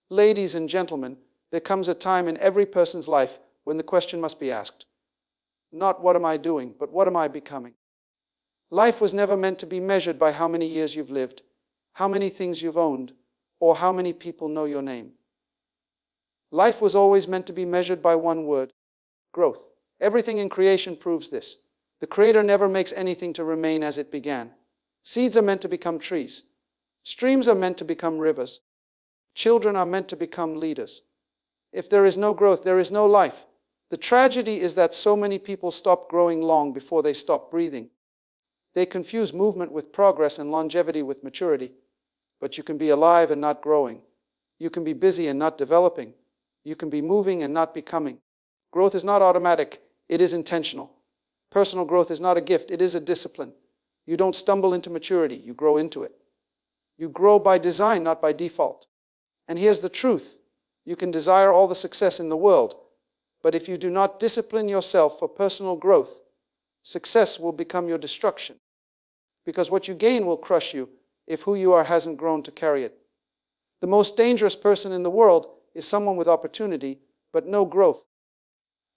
Ladies and gentlemen, there comes a time in every person's life when the question must be asked. Not what am I doing, but what am I becoming? Life was never meant to be measured by how many years you've lived, how many things you've owned, or how many people know your name. Life was always meant to be measured by one word: growth. Everything in creation proves this. The Creator never makes anything to remain as it began. Seeds are meant to become trees. Streams are meant to become rivers. Children are meant to become leaders. If there is no growth, there is no life. The tragedy is that so many people stop growing long before they stop breathing. They confuse movement with progress and longevity with maturity. But you can be alive and not growing. You can be busy and not developing. You can be moving and not becoming. Growth is not automatic, it is intentional. Personal growth is not a gift, it is a discipline. You don't stumble into maturity, you grow into it. You grow by design, not by default. And here's the truth: you can desire all the success in the world, but if you do not discipline yourself for personal growth, success will become your destruction. Because what you gain will crush you if who you are hasn't grown to carry it. The most dangerous person in the world is someone with opportunity, but no growth.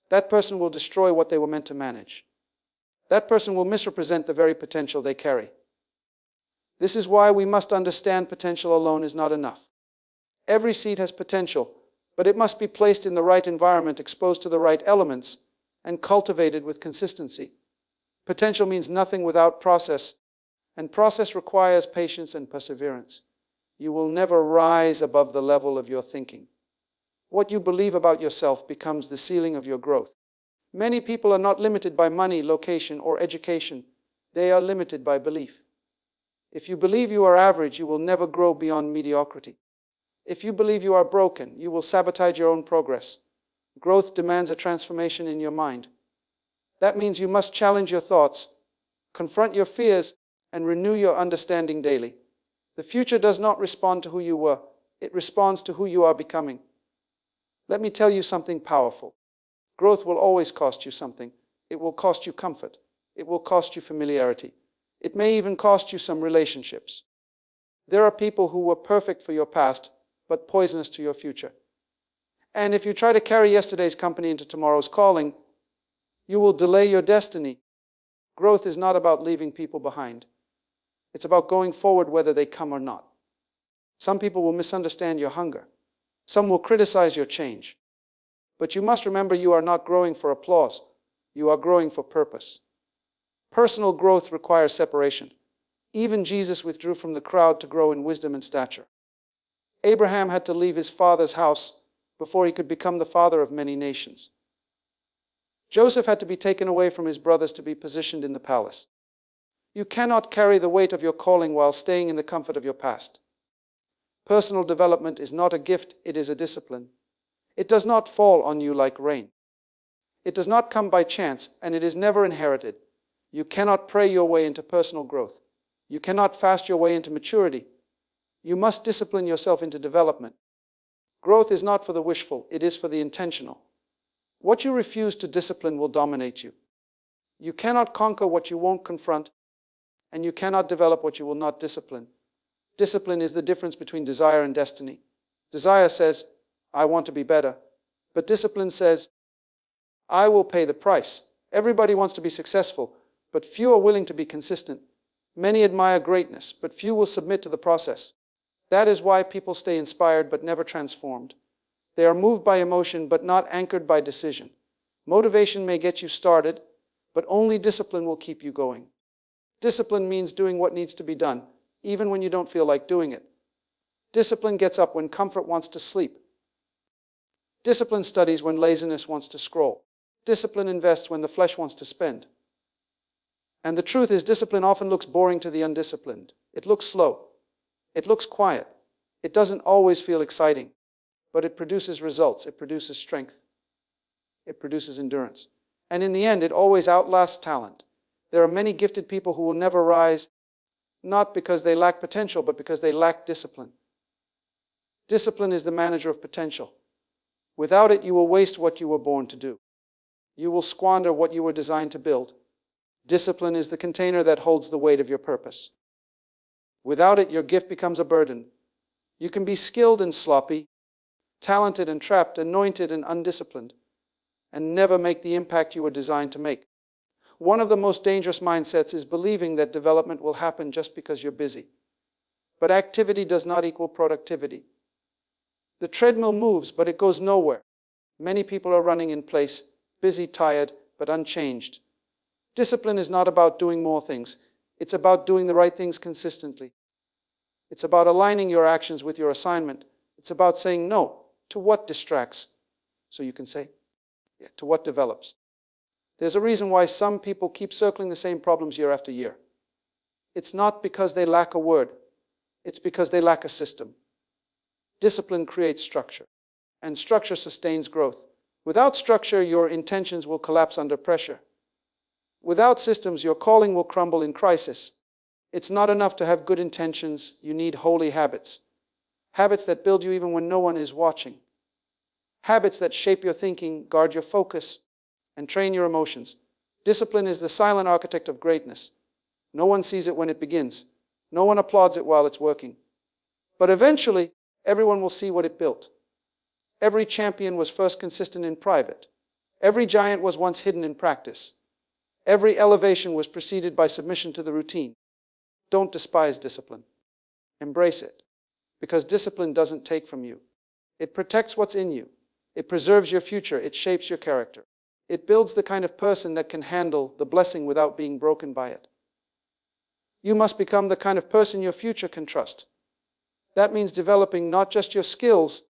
That person will destroy what they were meant to manage. That person will misrepresent the very potential they carry. This is why we must understand potential alone is not enough. Every seed has potential, but it must be placed in the right environment, exposed to the right elements, and cultivated with consistency. Potential means nothing without process, and process requires patience and perseverance. You will never rise above the level of your thinking. What you believe about yourself becomes the ceiling of your growth. Many people are not limited by money, location, or education. They are limited by belief. If you believe you are average, you will never grow beyond mediocrity. If you believe you are broken, you will sabotage your own progress. Growth demands a transformation in your mind. That means you must challenge your thoughts, confront your fears, and renew your understanding daily. The future does not respond to who you were. It responds to who you are becoming. Let me tell you something powerful. Growth will always cost you something. It will cost you comfort. It will cost you familiarity. It may even cost you some relationships. There are people who were perfect for your past, but poisonous to your future. And if you try to carry yesterday's company into tomorrow's calling, you will delay your destiny. Growth is not about leaving people behind. It's about going forward whether they come or not. Some people will misunderstand your hunger. Some will criticize your change. But you must remember you are not growing for applause. You are growing for purpose. Personal growth requires separation. Even Jesus withdrew from the crowd to grow in wisdom and stature. Abraham had to leave his father's house before he could become the father of many nations. Joseph had to be taken away from his brothers to be positioned in the palace. You cannot carry the weight of your calling while staying in the comfort of your past. Personal development is not a gift, it is a discipline. It does not fall on you like rain. It does not come by chance, and it is never inherited. You cannot pray your way into personal growth. You cannot fast your way into maturity. You must discipline yourself into development. Growth is not for the wishful, it is for the intentional. What you refuse to discipline will dominate you. You cannot conquer what you won't confront, and you cannot develop what you will not discipline. Discipline is the difference between desire and destiny. Desire says, I want to be better. But discipline says, I will pay the price. Everybody wants to be successful, but few are willing to be consistent. Many admire greatness, but few will submit to the process. That is why people stay inspired but never transformed. They are moved by emotion but not anchored by decision. Motivation may get you started, but only discipline will keep you going. Discipline means doing what needs to be done, even when you don't feel like doing it. Discipline gets up when comfort wants to sleep. Discipline studies when laziness wants to scroll. Discipline invests when the flesh wants to spend. And the truth is, discipline often looks boring to the undisciplined. It looks slow. It looks quiet. It doesn't always feel exciting. But it produces results. It produces strength. It produces endurance. And in the end, it always outlasts talent. There are many gifted people who will never rise, not because they lack potential, but because they lack discipline. Discipline is the manager of potential. Without it, you will waste what you were born to do. You will squander what you were designed to build. Discipline is the container that holds the weight of your purpose. Without it, your gift becomes a burden. You can be skilled and sloppy. talented and trapped, anointed and undisciplined, and never make the impact you were designed to make. One of the most dangerous mindsets is believing that development will happen just because you're busy. But activity does not equal productivity. The treadmill moves, but it goes nowhere. Many people are running in place, busy, tired, but unchanged. Discipline is not about doing more things. It's about doing the right things consistently. It's about aligning your actions with your assignment. It's about saying no to what distracts, so you can say to what develops. There's a reason why some people keep circling the same problems year after year. It's not because they lack a word. It's because they lack a system. Discipline creates structure, and structure sustains growth. Without structure, your intentions will collapse under pressure. Without systems, your calling will crumble in crisis. It's not enough to have good intentions. You need holy habits. Habits that build you even when no one is watching. Habits that shape your thinking, guard your focus, and train your emotions. Discipline is the silent architect of greatness. No one sees it when it begins. No one applauds it while it's working. But eventually, everyone will see what it built. Every champion was first consistent in private. Every giant was once hidden in practice. Every elevation was preceded by submission to the routine. Don't despise discipline. Embrace it. Because discipline doesn't take from you. It protects what's in you. It preserves your future. It shapes your character. It builds the kind of person that can handle the blessing without being broken by it. You must become the kind of person your future can trust. That means developing not just your skills,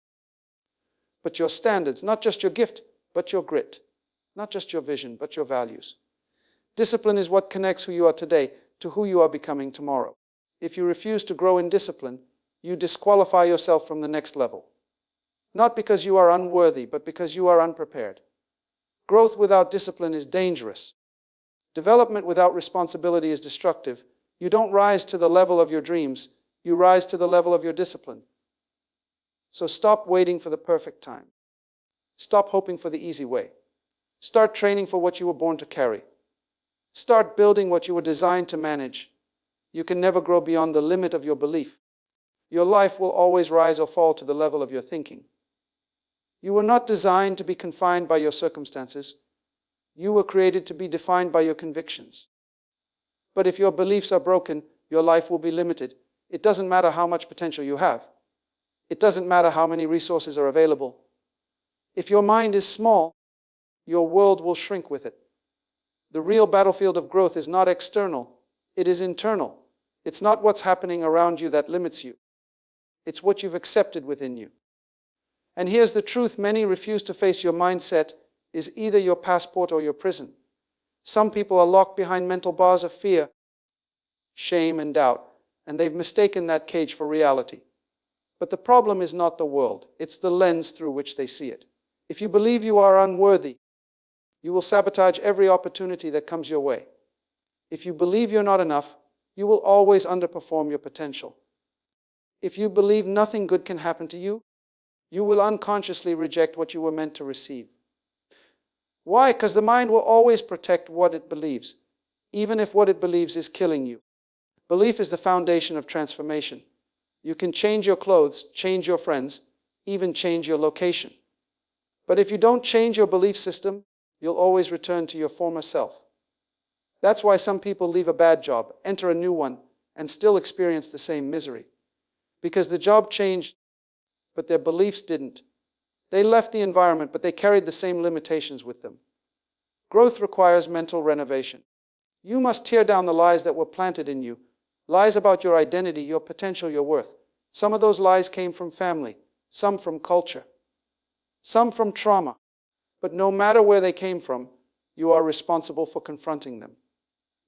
but your standards, not just your gift, but your grit, not just your vision, but your values. Discipline is what connects who you are today to who you are becoming tomorrow. If you refuse to grow in discipline, you disqualify yourself from the next level. Not because you are unworthy, but because you are unprepared. Growth without discipline is dangerous. Development without responsibility is destructive. You don't rise to the level of your dreams, you rise to the level of your discipline. So stop waiting for the perfect time. Stop hoping for the easy way. Start training for what you were born to carry. Start building what you were designed to manage. You can never grow beyond the limit of your belief. Your life will always rise or fall to the level of your thinking. You were not designed to be confined by your circumstances. You were created to be defined by your convictions. But if your beliefs are broken, your life will be limited. It doesn't matter how much potential you have. It doesn't matter how many resources are available. If your mind is small, your world will shrink with it. The real battlefield of growth is not external, it is internal. It's not what's happening around you that limits you. It's what you've accepted within you. And here's the truth: many refuse to face your mindset is either your passport or your prison. Some people are locked behind mental bars of fear, shame, and doubt, and they've mistaken that cage for reality. But the problem is not the world, it's the lens through which they see it. If you believe you are unworthy, you will sabotage every opportunity that comes your way. If you believe you're not enough, you will always underperform your potential. If you believe nothing good can happen to you, you will unconsciously reject what you were meant to receive. Why? Because the mind will always protect what it believes, even if what it believes is killing you. Belief is the foundation of transformation. You can change your clothes, change your friends, even change your location. But if you don't change your belief system, you'll always return to your former self. That's why some people leave a bad job, enter a new one, and still experience the same misery. Because the job changed, but their beliefs didn't. They left the environment, but they carried the same limitations with them. Growth requires mental renovation. You must tear down the lies that were planted in you, lies about your identity, your potential, your worth. Some of those lies came from family, some from culture, some from trauma. But no matter where they came from, you are responsible for confronting them.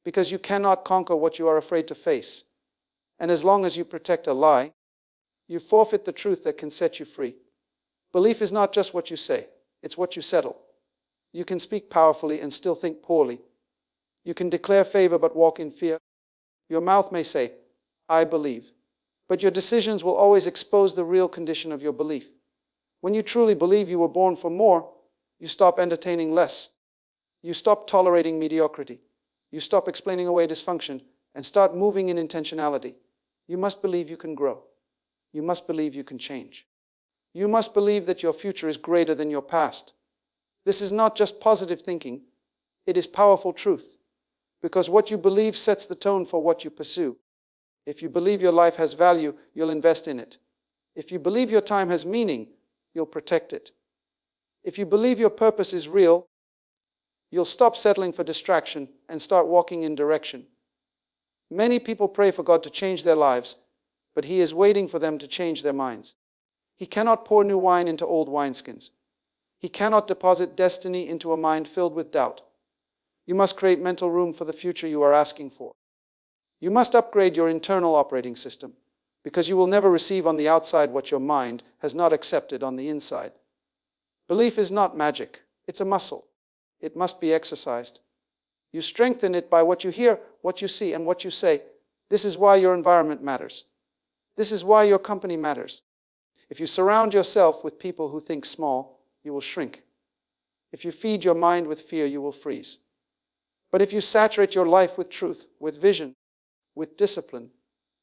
Because you cannot conquer what you are afraid to face. And as long as you protect a lie, you forfeit the truth that can set you free. Belief is not just what you say, it's what you settle. You can speak powerfully and still think poorly. You can declare favor but walk in fear. Your mouth may say, I believe. But your decisions will always expose the real condition of your belief. When you truly believe you were born for more, you stop entertaining less. You stop tolerating mediocrity. You stop explaining away dysfunction and start moving in intentionality. You must believe you can grow. You must believe you can change. You must believe that your future is greater than your past. This is not just positive thinking, it is powerful truth. Because what you believe sets the tone for what you pursue. If you believe your life has value, you'll invest in it. If you believe your time has meaning, you'll protect it. If you believe your purpose is real, you'll stop settling for distraction and start walking in direction. Many people pray for God to change their lives, but He is waiting for them to change their minds. He cannot pour new wine into old wineskins. He cannot deposit destiny into a mind filled with doubt. You must create mental room for the future you are asking for. You must upgrade your internal operating system, because you will never receive on the outside what your mind has not accepted on the inside. Belief is not magic. It's a muscle. It must be exercised. You strengthen it by what you hear, what you see, and what you say. This is why your environment matters. This is why your company matters. If you surround yourself with people who think small, you will shrink. If you feed your mind with fear, you will freeze. But if you saturate your life with truth, with vision, with discipline,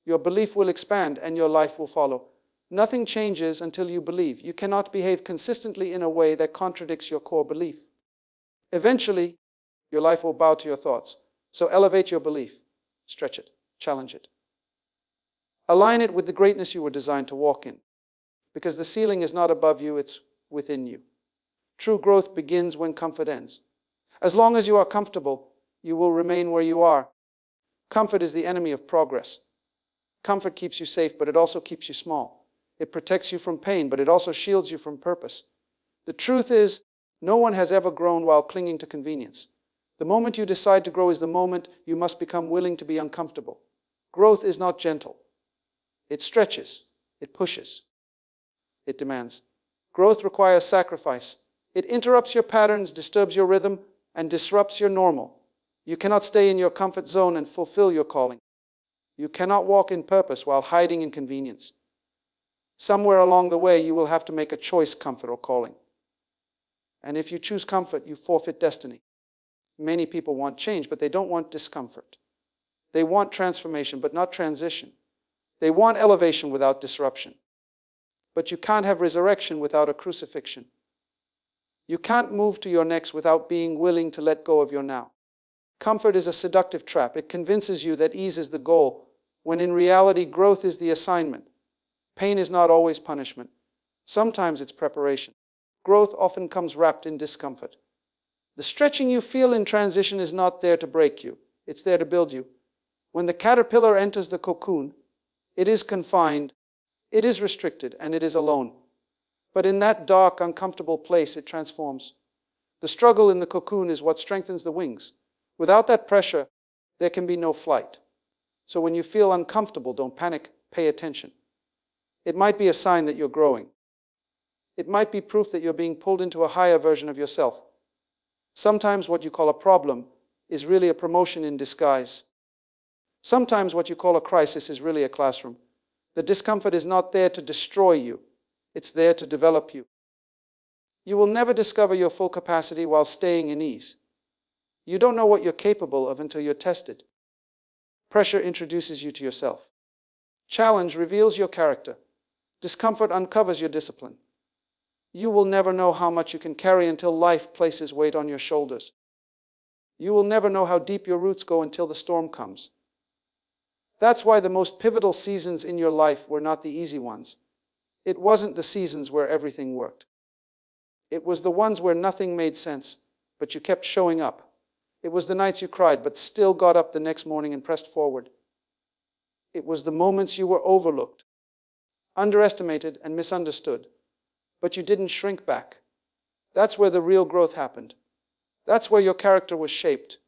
your belief will expand and your life will follow. Nothing changes until you believe. You cannot behave consistently in a way that contradicts your core belief. Eventually, your life will bow to your thoughts. So elevate your belief. Stretch it. Challenge it. Align it with the greatness you were designed to walk in. Because the ceiling is not above you, it's within you. True growth begins when comfort ends. As long as you are comfortable, you will remain where you are. Comfort is the enemy of progress. Comfort keeps you safe, but it also keeps you small. It protects you from pain, but it also shields you from purpose. The truth is, no one has ever grown while clinging to convenience. The moment you decide to grow is the moment you must become willing to be uncomfortable. Growth is not gentle. It stretches. It pushes. It demands. Growth requires sacrifice. It interrupts your patterns, disturbs your rhythm, and disrupts your normal. You cannot stay in your comfort zone and fulfill your calling. You cannot walk in purpose while hiding in convenience. Somewhere along the way, you will have to make a choice, comfort or calling. And if you choose comfort, you forfeit destiny. Many people want change, but they don't want discomfort. They want transformation, but not transition. They want elevation without disruption. But you can't have resurrection without a crucifixion. You can't move to your next without being willing to let go of your now. Comfort is a seductive trap. It convinces you that ease is the goal, when in reality, growth is the assignment. Pain is not always punishment. Sometimes it's preparation. Growth often comes wrapped in discomfort. The stretching you feel in transition is not there to break you. It's there to build you. When the caterpillar enters the cocoon, it is confined, it is restricted, and it is alone. But in that dark, uncomfortable place, it transforms. The struggle in the cocoon is what strengthens the wings. Without that pressure, there can be no flight. So when you feel uncomfortable, don't panic, pay attention. It might be a sign that you're growing. It might be proof that you're being pulled into a higher version of yourself. Sometimes what you call a problem is really a promotion in disguise. Sometimes what you call a crisis is really a classroom. The discomfort is not there to destroy you. It's there to develop you. You will never discover your full capacity while staying in ease. You don't know what you're capable of until you're tested. Pressure introduces you to yourself. Challenge reveals your character. Discomfort uncovers your discipline. You will never know how much you can carry until life places weight on your shoulders. You will never know how deep your roots go until the storm comes. That's why the most pivotal seasons in your life were not the easy ones. It wasn't the seasons where everything worked. It was the ones where nothing made sense, but you kept showing up. It was the nights you cried, but still got up the next morning and pressed forward. It was the moments you were overlooked, underestimated, and misunderstood, but you didn't shrink back. That's where the real growth happened. That's where your character was shaped.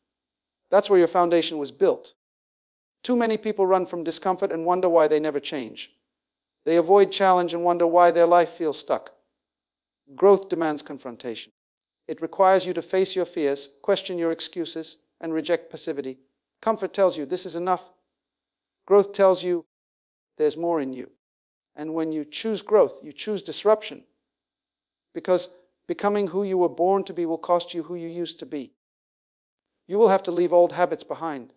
That's where your foundation was built. Too many people run from discomfort and wonder why they never change. They avoid challenge and wonder why their life feels stuck. Growth demands confrontation. It requires you to face your fears, question your excuses, and reject passivity. Comfort tells you this is enough. Growth tells you there's more in you. And when you choose growth, you choose disruption. Because becoming who you were born to be will cost you who you used to be. You will have to leave old habits behind.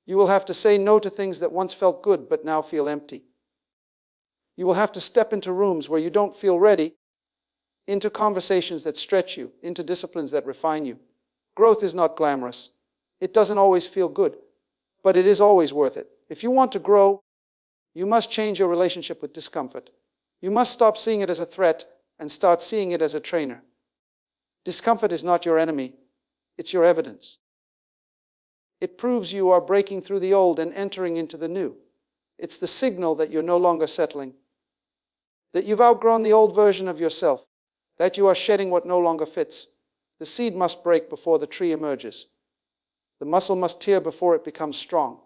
You will have to say no to things that once felt good but now feel empty. You will have to step into rooms where you don't feel ready, into conversations that stretch you, into disciplines that refine you. Growth is not glamorous. It doesn't always feel good, but it is always worth it. If you want to grow, you must change your relationship with discomfort. You must stop seeing it as a threat and start seeing it as a trainer. Discomfort is not your enemy, it's your evidence. It proves you are breaking through the old and entering into the new. It's the signal that you're no longer settling, that you've outgrown the old version of yourself, that you are shedding what no longer fits. The seed must break before the tree emerges. The muscle must tear before it becomes strong.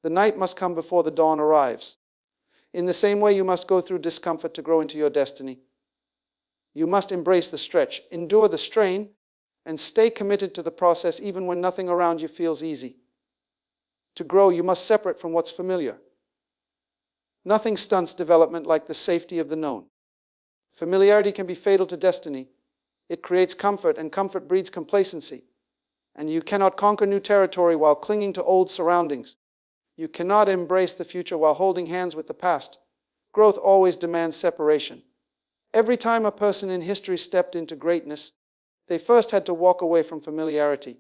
The night must come before the dawn arrives. In the same way, you must go through discomfort to grow into your destiny. You must embrace the stretch, endure the strain, and stay committed to the process even when nothing around you feels easy. To grow, you must separate from what's familiar. Nothing stunts development like the safety of the known. Familiarity can be fatal to destiny. It creates comfort, and comfort breeds complacency. And you cannot conquer new territory while clinging to old surroundings. You cannot embrace the future while holding hands with the past. Growth always demands separation. Every time a person in history stepped into greatness, they first had to walk away from familiarity.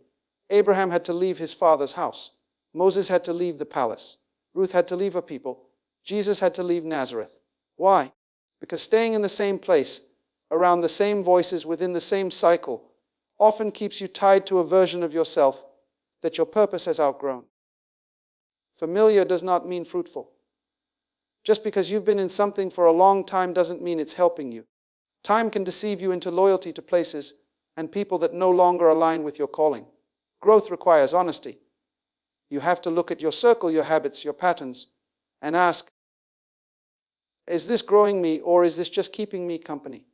Abraham had to leave his father's house. Moses had to leave the palace. Ruth had to leave her people. Jesus had to leave Nazareth. Why? Because staying in the same place, around the same voices, within the same cycle, often keeps you tied to a version of yourself that your purpose has outgrown. Familiar does not mean fruitful. Just because you've been in something for a long time doesn't mean it's helping you. Time can deceive you into loyalty to places and people that no longer align with your calling. Growth requires honesty. You have to look at your circle, your habits, your patterns, and ask, is this growing me, or is this just keeping me company?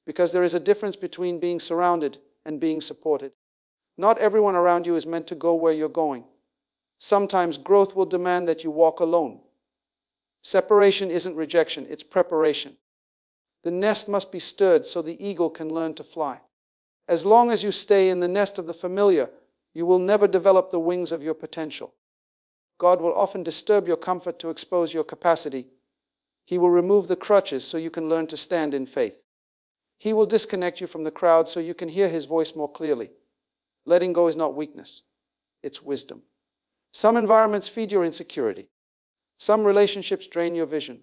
Because there is a difference between being surrounded and being supported. Not everyone around you is meant to go where you're going. Sometimes growth will demand that you walk alone. Separation isn't rejection, it's preparation. The nest must be stirred so the eagle can learn to fly. As long as you stay in the nest of the familiar, you will never develop the wings of your potential. God will often disturb your comfort to expose your capacity. He will remove the crutches so you can learn to stand in faith. He will disconnect you from the crowd so you can hear His voice more clearly. Letting go is not weakness, it's wisdom. Some environments feed your insecurity. Some relationships drain your vision.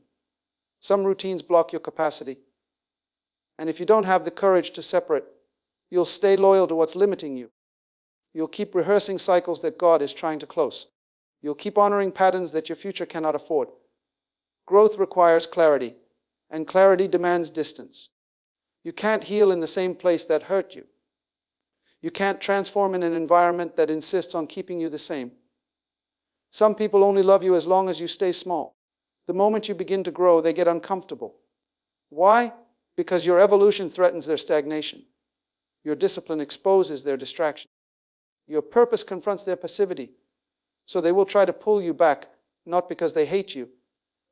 Some routines block your capacity. And if you don't have the courage to separate, you'll stay loyal to what's limiting you. You'll keep rehearsing cycles that God is trying to close. You'll keep honoring patterns that your future cannot afford. Growth requires clarity, and clarity demands distance. You can't heal in the same place that hurt you. You can't transform in an environment that insists on keeping you the same. Some people only love you as long as you stay small. The moment you begin to grow, they get uncomfortable. Why? Because your evolution threatens their stagnation. Your discipline exposes their distraction. Your purpose confronts their passivity. So they will try to pull you back, not because they hate you,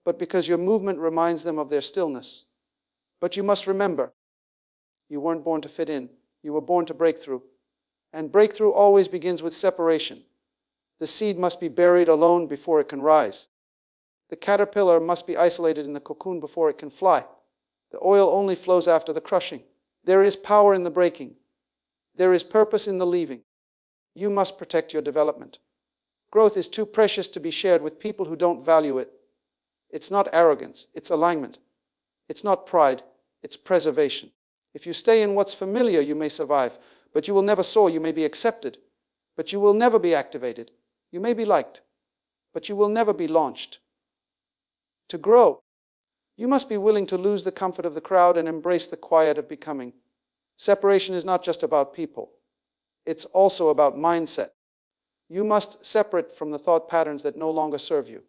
but because your movement reminds them of their stillness. But you must remember, you weren't born to fit in. You were born to break through. And breakthrough always begins with separation. The seed must be buried alone before it can rise. The caterpillar must be isolated in the cocoon before it can fly. The oil only flows after the crushing. There is power in the breaking. There is purpose in the leaving. You must protect your development. Growth is too precious to be shared with people who don't value it. It's not arrogance, it's alignment. It's not pride, it's preservation. If you stay in what's familiar, you may survive, but you will never soar. You may be accepted, but you will never be activated. You may be liked, but you will never be launched. To grow, you must be willing to lose the comfort of the crowd and embrace the quiet of becoming. Separation is not just about people. It's also about mindset. You must separate from the thought patterns that no longer serve you.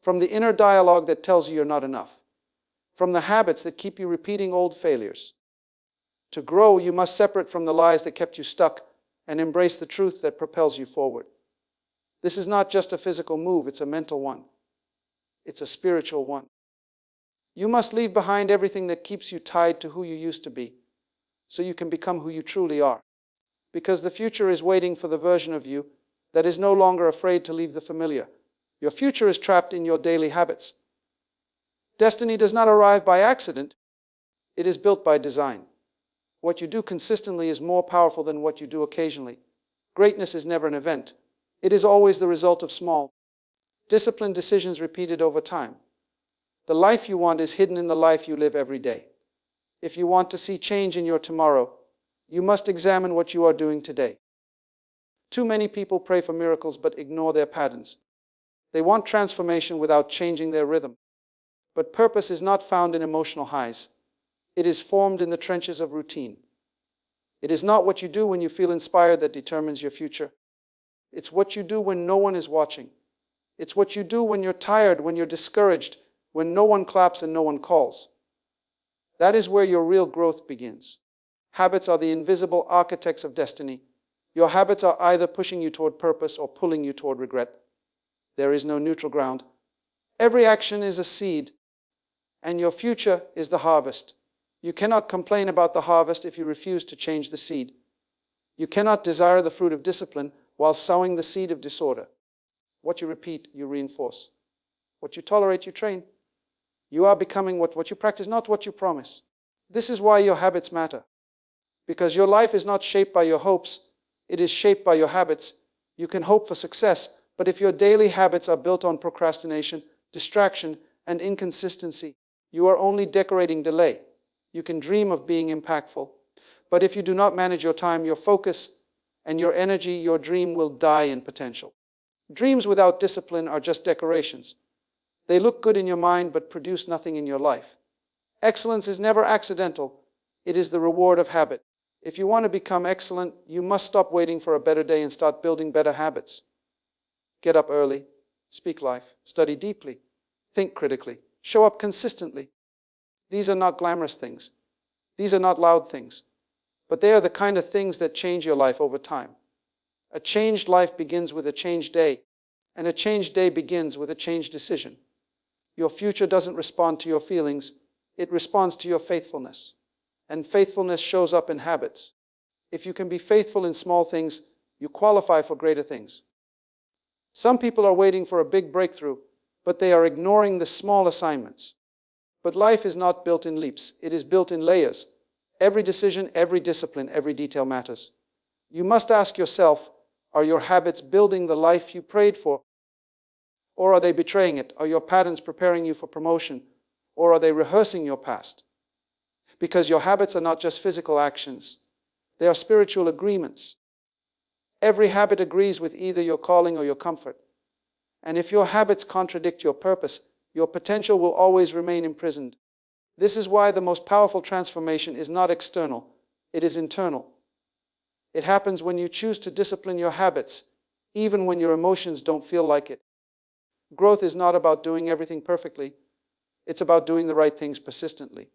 From the inner dialogue that tells you you're not enough. From the habits that keep you repeating old failures. To grow, you must separate from the lies that kept you stuck and embrace the truth that propels you forward. This is not just a physical move, it's a mental one. It's a spiritual one. You must leave behind everything that keeps you tied to who you used to be, so you can become who you truly are. Because the future is waiting for the version of you that is no longer afraid to leave the familiar. Your future is trapped in your daily habits. Destiny does not arrive by accident. It is built by design. What you do consistently is more powerful than what you do occasionally. Greatness is never an event. It is always the result of small, disciplined decisions repeated over time. The life you want is hidden in the life you live every day. If you want to see change in your tomorrow, you must examine what you are doing today. Too many people pray for miracles but ignore their patterns. They want transformation without changing their rhythm. But purpose is not found in emotional highs. It is formed in the trenches of routine. It is not what you do when you feel inspired that determines your future. It's what you do when no one is watching. It's what you do when you're tired, when you're discouraged, when no one claps and no one calls. That is where your real growth begins. Habits are the invisible architects of destiny. Your habits are either pushing you toward purpose or pulling you toward regret. There is no neutral ground. Every action is a seed, and your future is the harvest. You cannot complain about the harvest if you refuse to change the seed. You cannot desire the fruit of discipline while sowing the seed of disorder. What you repeat, you reinforce. What you tolerate, you train. You are becoming what you practice, not what you promise. This is why your habits matter. Because your life is not shaped by your hopes, it is shaped by your habits. You can hope for success, but if your daily habits are built on procrastination, distraction, and inconsistency, you are only decorating delay. You can dream of being impactful, but if you do not manage your time, your focus, and your energy, your dream will die in potential. Dreams without discipline are just decorations. They look good in your mind, but produce nothing in your life. Excellence is never accidental. It is the reward of habit. If you want to become excellent, you must stop waiting for a better day and start building better habits. Get up early, speak life, study deeply, think critically, show up consistently. These are not glamorous things. These are not loud things. But they are the kind of things that change your life over time. A changed life begins with a changed day, and a changed day begins with a changed decision. Your future doesn't respond to your feelings, it responds to your faithfulness. And faithfulness shows up in habits. If you can be faithful in small things, you qualify for greater things. Some people are waiting for a big breakthrough, but they are ignoring the small assignments. But life is not built in leaps, it is built in layers. Every decision, every discipline, every detail matters. You must ask yourself, are your habits building the life you prayed for? Or are they betraying it? Are your patterns preparing you for promotion? Or are they rehearsing your past? Because your habits are not just physical actions. They are spiritual agreements. Every habit agrees with either your calling or your comfort. And if your habits contradict your purpose, your potential will always remain imprisoned. This is why the most powerful transformation is not external, it is internal. It happens when you choose to discipline your habits, even when your emotions don't feel like it. Growth is not about doing everything perfectly. It's about doing the right things persistently.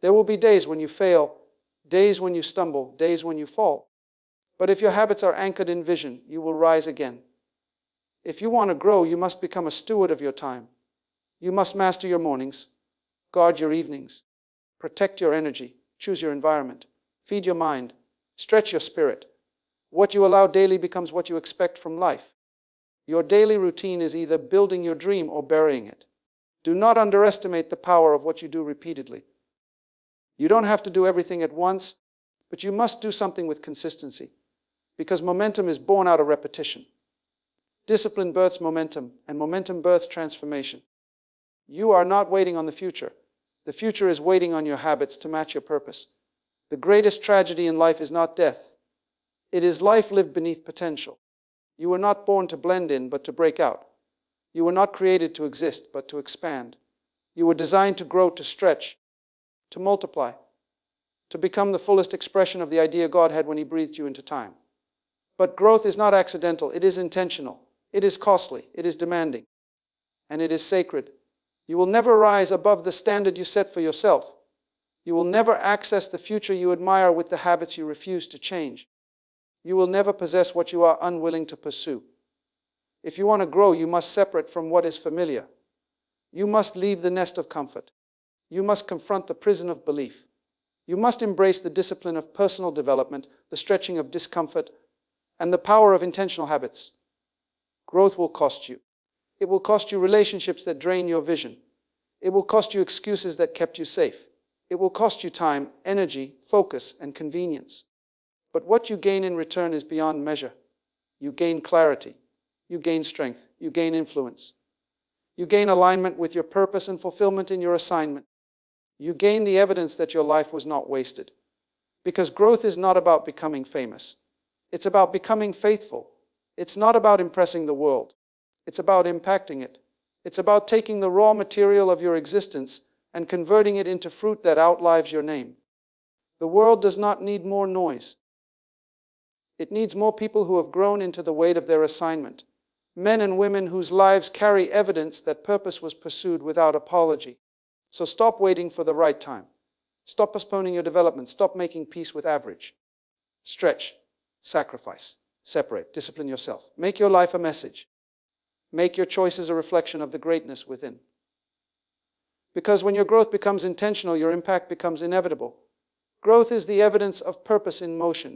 There will be days when you fail, days when you stumble, days when you fall. But if your habits are anchored in vision, you will rise again. If you want to grow, you must become a steward of your time. You must master your mornings, guard your evenings, protect your energy, choose your environment, feed your mind, stretch your spirit. What you allow daily becomes what you expect from life. Your daily routine is either building your dream or burying it. Do not underestimate the power of what you do repeatedly. You don't have to do everything at once, but you must do something with consistency, because momentum is born out of repetition. Discipline births momentum, and momentum births transformation. You are not waiting on the future. The future is waiting on your habits to match your purpose. The greatest tragedy in life is not death. It is life lived beneath potential. You were not born to blend in, but to break out. You were not created to exist, but to expand. You were designed to grow, to stretch, to multiply, to become the fullest expression of the idea God had when He breathed you into time. But growth is not accidental, it is intentional. It is costly, it is demanding, and it is sacred. You will never rise above the standard you set for yourself. You will never access the future you admire with the habits you refuse to change. You will never possess what you are unwilling to pursue. If you want to grow, you must separate from what is familiar. You must leave the nest of comfort. You must confront the prison of belief. You must embrace the discipline of personal development, the stretching of discomfort, and the power of intentional habits. Growth will cost you. It will cost you relationships that drain your vision. It will cost you excuses that kept you safe. It will cost you time, energy, focus, and convenience. But what you gain in return is beyond measure. You gain clarity. You gain strength. You gain influence. You gain alignment with your purpose and fulfillment in your assignment. You gain the evidence that your life was not wasted. Because growth is not about becoming famous. It's about becoming faithful. It's not about impressing the world. It's about impacting it. It's about taking the raw material of your existence and converting it into fruit that outlives your name. The world does not need more noise. It needs more people who have grown into the weight of their assignment. Men and women whose lives carry evidence that purpose was pursued without apology. So stop waiting for the right time. Stop postponing your development. Stop making peace with average. Stretch, sacrifice, separate, discipline yourself. Make your life a message. Make your choices a reflection of the greatness within. Because when your growth becomes intentional, your impact becomes inevitable. Growth is the evidence of purpose in motion.